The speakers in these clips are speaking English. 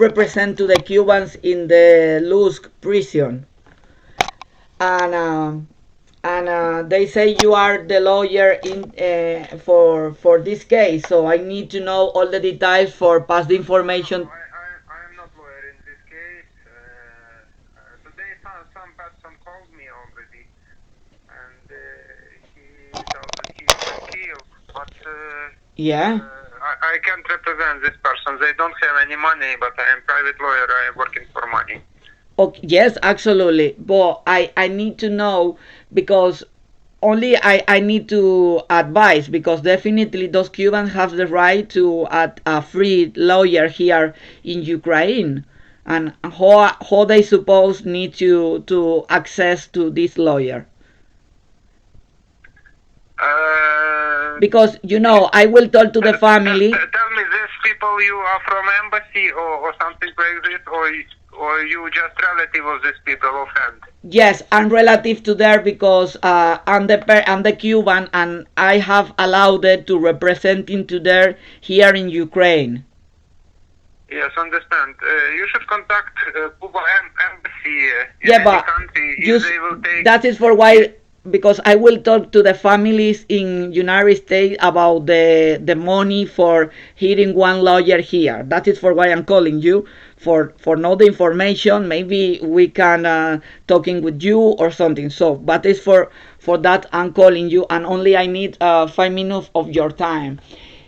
represent to the Cubans in the Lusk prison, and they say you are the lawyer in for this case. So I need to know all the details for pass the information. I am not lawyer in this case. Today some person called me already, and he told that he is killed, but Yeah. I can't represent this person. They don't have any money, but I am private lawyer. I am working for money. Okay, yes, absolutely. But I need to know because only I need to advise because definitely those Cubans have the right to a free lawyer here in Ukraine, and how they suppose need to access to this lawyer. Because I will talk to the family. Tell me, these people you are from embassy or something like this, or you just relative of these people or friend? Yes, I'm relative to there because I'm the Cuban and I have allowed it to representing to there here in Ukraine. Yes, understand. You should contact Cuba embassy in Yeah, any but country if they will take. that is for why because I will talk to the families in United States about the money for hearing one lawyer here. That is for why I'm calling you for know the information. Maybe we can talking with you or something. So, but it's for that I'm calling you, and only I need 5 minutes of your time.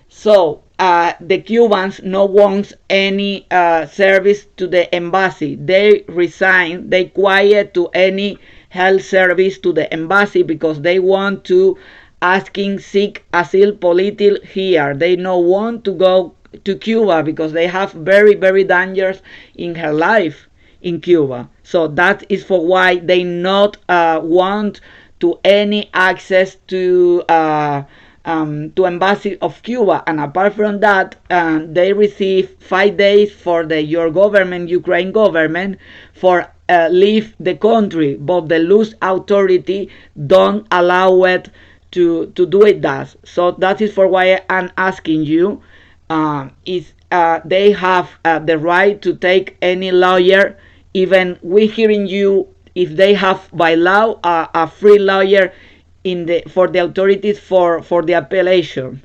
So the Cubans no wants any service to the embassy. They resign. They quiet to any health service to the embassy because they want to asking seek asylum political here. They don't want to go to Cuba because they have very dangers in her life in Cuba. So that is for why they not want to any access to embassy of Cuba, and apart from that, they receive 5 days for your government, Ukraine government, for leave the country, but the loose authority don't allow it to do it. That so that is for why I'm asking you. Is they have the right to take any lawyer, even we hearing you if they have by law a free lawyer for the authorities for the appellation.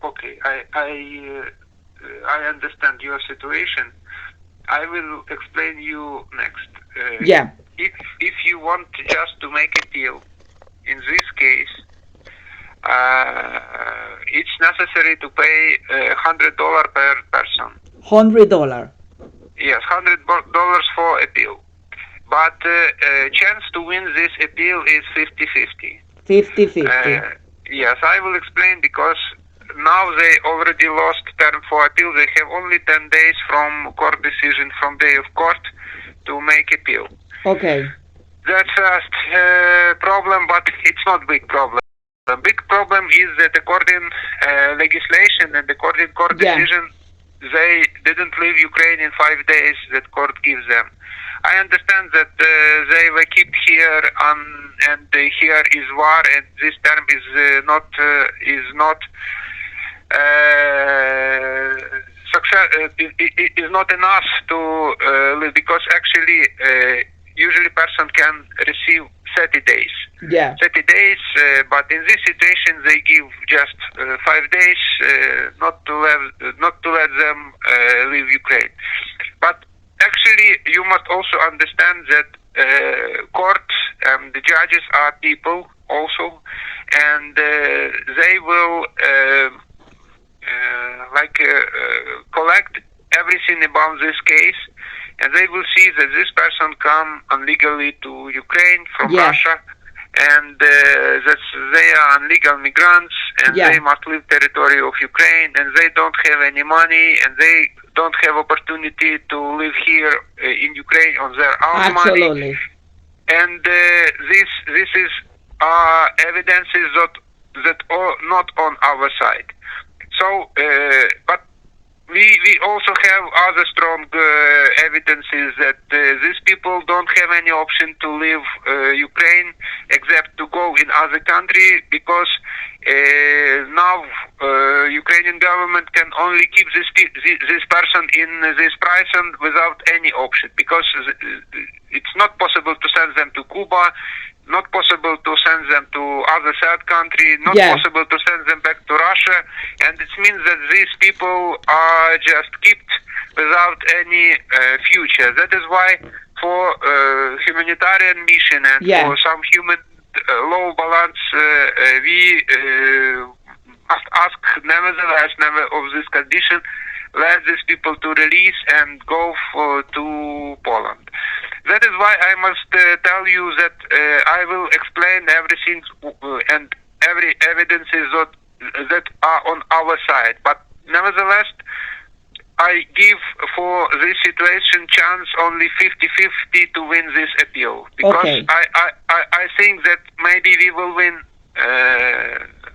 Okay, I understand your situation. I will explain you next. Yeah. If you want just to make a deal, in this case, it's necessary to pay $100 per person. $100. Yes, $100 for appeal. But chance to win this appeal is 50-50. 50-50. Yes, I will explain because now they already lost term for appeal. They have only 10 days from court decision, from day of court, to make appeal. Okay. That's first problem, but it's not big problem. The big problem is that according legislation and according court decision, they didn't leave Ukraine in 5 days that court gives them. I understand that they were kept here, and here is war, and this term is not success. It is not enough to live, because actually usually person can receive 30 days. Yeah. 30 days, but in this situation they give just 5 days, not to let them leave Ukraine. But actually, you must also understand that courts and the judges are people also, and they will collect everything about this case, and they will see that this person come illegally to Ukraine from Russia, and that they are illegal migrants, and they must leave territory of Ukraine, and they don't have any money, and they don't have opportunity to live here in Ukraine on their own money. And this is evidences that are not on our side. So, but we also have other strong evidences that these people don't have any option to leave Ukraine except to go in other country, because now Ukrainian government can only keep this person in this prison without any option, because it's not possible to send them to Cuba, not possible to send them to other third country, not possible to send them back to Russia, and it means that these people are just kept without any future. That is why for humanitarian mission and for some human law balance, we must ask nevertheless, never of this condition, let these people to release and go to Poland. That is why I must tell you that I will explain everything and every evidences that are on our side. But nevertheless, I give for this situation chance only 50-50 to win this appeal. Because I think that maybe we will win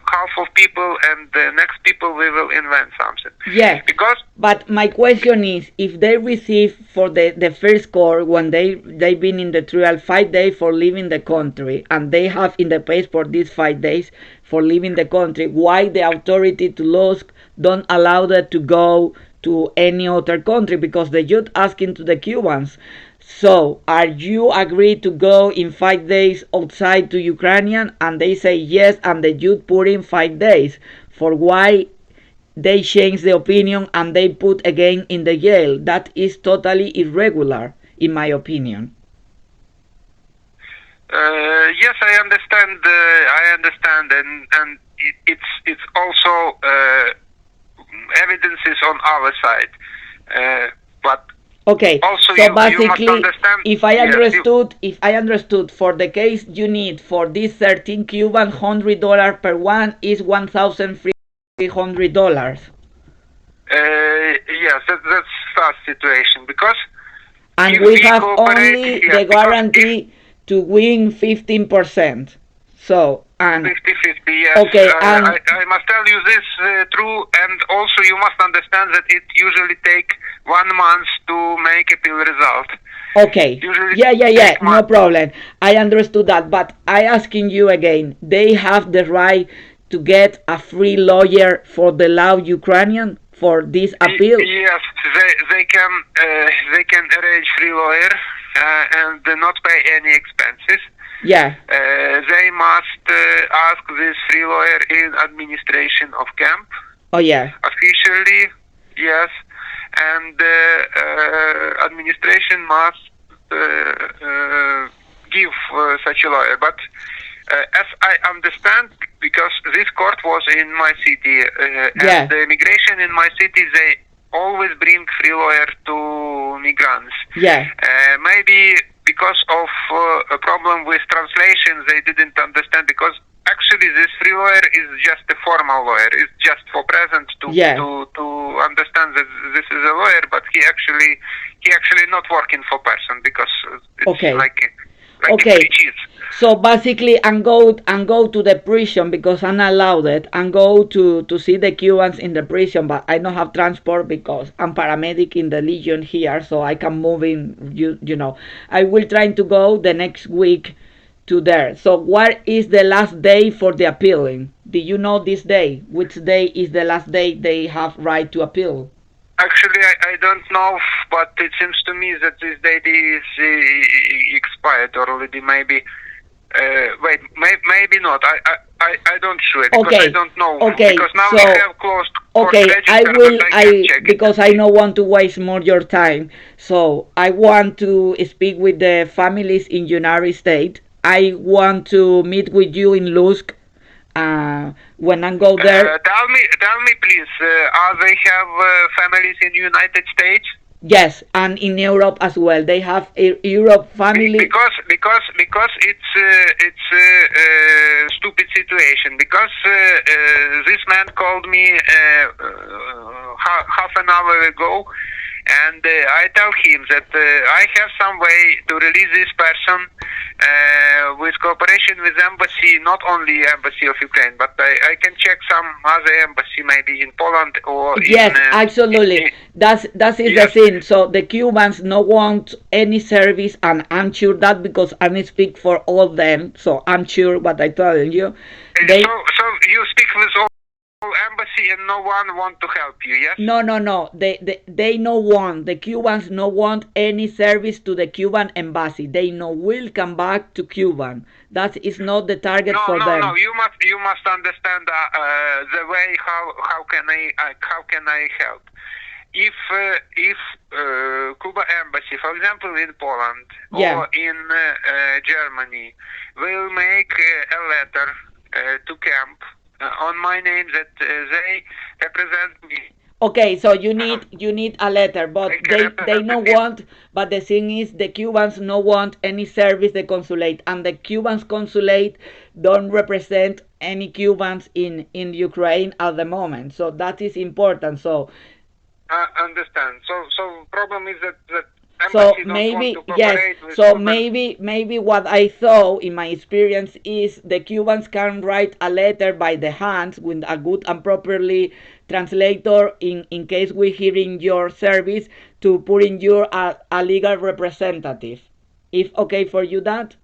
half of people, and the next people we will invent something. Yeah. But my question is, if they receive for the first court, when they've been in the trial 5 days for leaving the country, and they have in the passport these 5 days for leaving the country, why the authority to Lusk don't allow them to go to any other country? Because the judge asking to the Cubans, so are you agree to go in 5 days outside to Ukrainian? And they say yes, and the judge put in 5 days. For why they change the opinion and they put again in the jail? That is totally irregular, in my opinion. Yes, I understand, and it's also evidences on our side, but. Okay, also so basically, if I understood, for the case you need for this 13 Cuban, $100 per one is $1,300. Yes, that's fast situation, because and we have only the guarantee to win 15%. So, and 50-50, yes. Okay, and I must tell you this true, and also you must understand that it usually take 1 month to make appeal result. Okay. Yeah. No problem. I understood that, but I asking you again. They have the right to get a free lawyer for the law Ukrainian for this appeal. Yes, they can arrange free lawyer and not pay any expenses. Yeah. They must ask this free lawyer in administration of camp. Oh yeah. Officially, yes, and administration must give such a lawyer. But as I understand, because this court was in my city, and the immigration in my city, they always bring free lawyer to migrants. Yeah. Maybe because of a problem with translation, they didn't understand, because actually this free lawyer is just a formal lawyer. It's just for present to understand that this is a lawyer, but he actually not working for person, because it's like a free cheese. So basically, and go to the prison, because I'm allowed it, and go to see the Cubans in the prison, but I don't have transport because I'm paramedic in the Legion here, so I can move in. You know, I will try to go the next week to there. So what is the last day for the appealing? Do you know this day? Which day is the last day they have right to appeal? Actually, I don't know, but it seems to me that this date is expired already. Maybe. Wait, maybe not. I don't sure, because I don't know. Okay, because now so, we have closed. Okay, I will. Because I don't want to waste more your time. So I want to speak with the families in United States. I want to meet with you in Lusk. When I go there. Tell me, please. Are they have families in United States? Yes, and in Europe as well. They have a Europe family. Because it's a stupid situation. Because this man called me half an hour ago, and I tell him that I have some way to release this person with cooperation with embassy, not only embassy of Ukraine, but I can check some other embassy, maybe in Poland or yes, absolutely. That is the yes. thing. So the Cubans no want any service, and I'm sure that because I speak for all of them. So I'm sure what I telling you. They So you speak with all embassy and no one want to help you, yes? no. They no want, the Cubans no want any service to the Cuban embassy. They no will come back to Cuban. That is not the target for them. No. You must understand the way how can I help. If Cuba embassy, for example, in Poland Yeah. or in Germany, will make a letter to camp on my name that they represent me. Okay, so you need a letter, but they no want. But the thing is, the Cubans no want any service the consulate, and the Cubans consulate don't represent any Cubans in Ukraine at the moment. So that is important. So Understand. So problem is that so embassy don't maybe want to yes. cooperate with So Cuban. maybe what I saw in my experience is the Cubans can write a letter by the hand with a good and properly translator in case we hearing your service to put in your a legal representative. If okay for you that,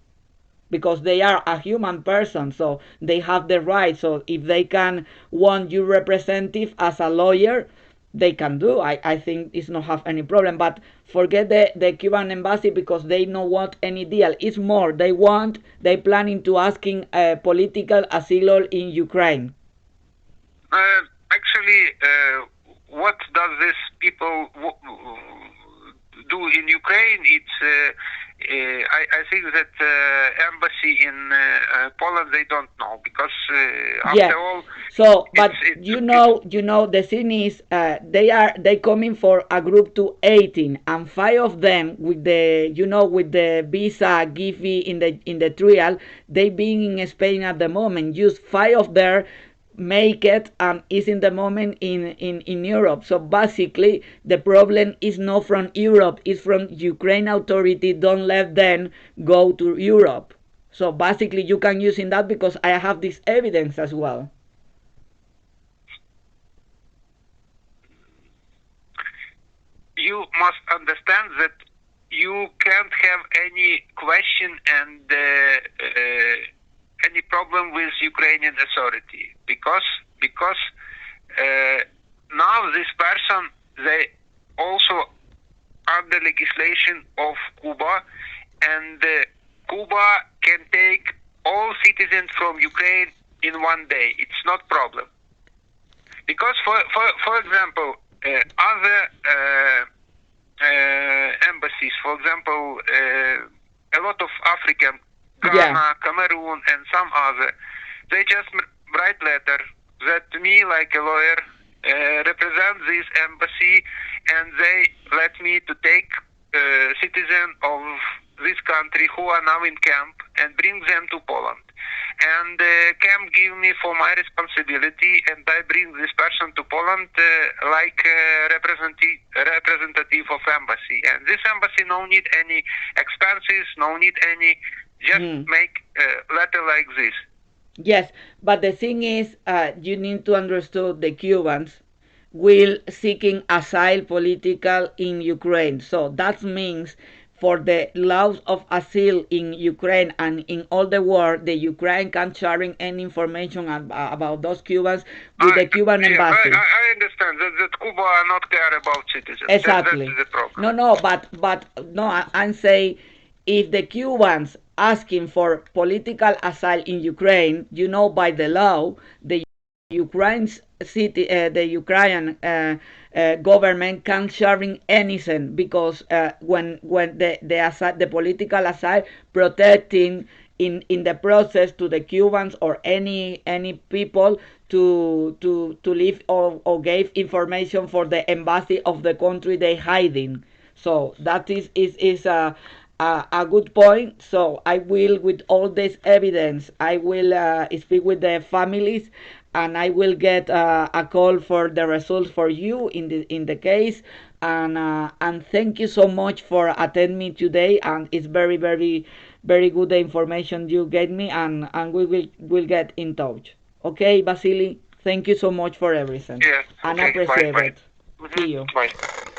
because they are a human person, so they have the right. So if they can want your representative as a lawyer, they can do. I think it's not have any problem. But forget the Cuban embassy because they don't want any deal. It's more they planning to asking political asylum in Ukraine. Actually, what does this people do in Ukraine? It's I think that embassy in Poland they don't know because after all. So, but it's, you know, the thing is, they coming for a group to 18, and five of them with the with the visa given in the trial, they being in Spain at the moment. Just five of them make it and is in the moment in Europe. So basically the problem is not from Europe, it's from Ukraine authority don't let them go to Europe. So basically you can use in that because I have this evidence as well. You must understand that you can't have any question and any problem with Ukrainian authority because now this person they also under legislation of Cuba, and Cuba can take all citizens from Ukraine in one day. It's not problem because for example other embassies, for example, a lot of African, Ghana, Cameroon, and some other, they just write letter that me, like a lawyer, represent this embassy, and they let me to take citizen of this country who are now in camp and bring them to Poland. And camp give me for my responsibility, and I bring this person to Poland like representative of embassy. And this embassy no need any expenses, no need any, just make letter like this. Yes, but the thing is, you need to understand the Cubans will seeking asylum political in Ukraine. So that means for the laws of asylum in Ukraine and in all the world, the Ukraine can sharing any information about those Cubans with the Cuban embassy. I understand that Cuba are not care about citizens. Exactly. That's the problem. No, but no, I'm saying if the Cubans asking for political asylum in Ukraine, by the law, the Ukraine's the Ukrainian government can't sharing anything because when the political asylum protecting in the process to the Cubans or any people to leave or give information for the embassy of the country they hiding. So that is a good point. So I will, with all this evidence, I will speak with the families and I will get a call for the results for you in the case. And thank you so much for attending me today. And it's very very good the information you gave me. And we will get in touch. Okay, Vasily. Thank you so much for everything. Yes. And Okay. Bye. appreciate Bye. it. See you. Bye.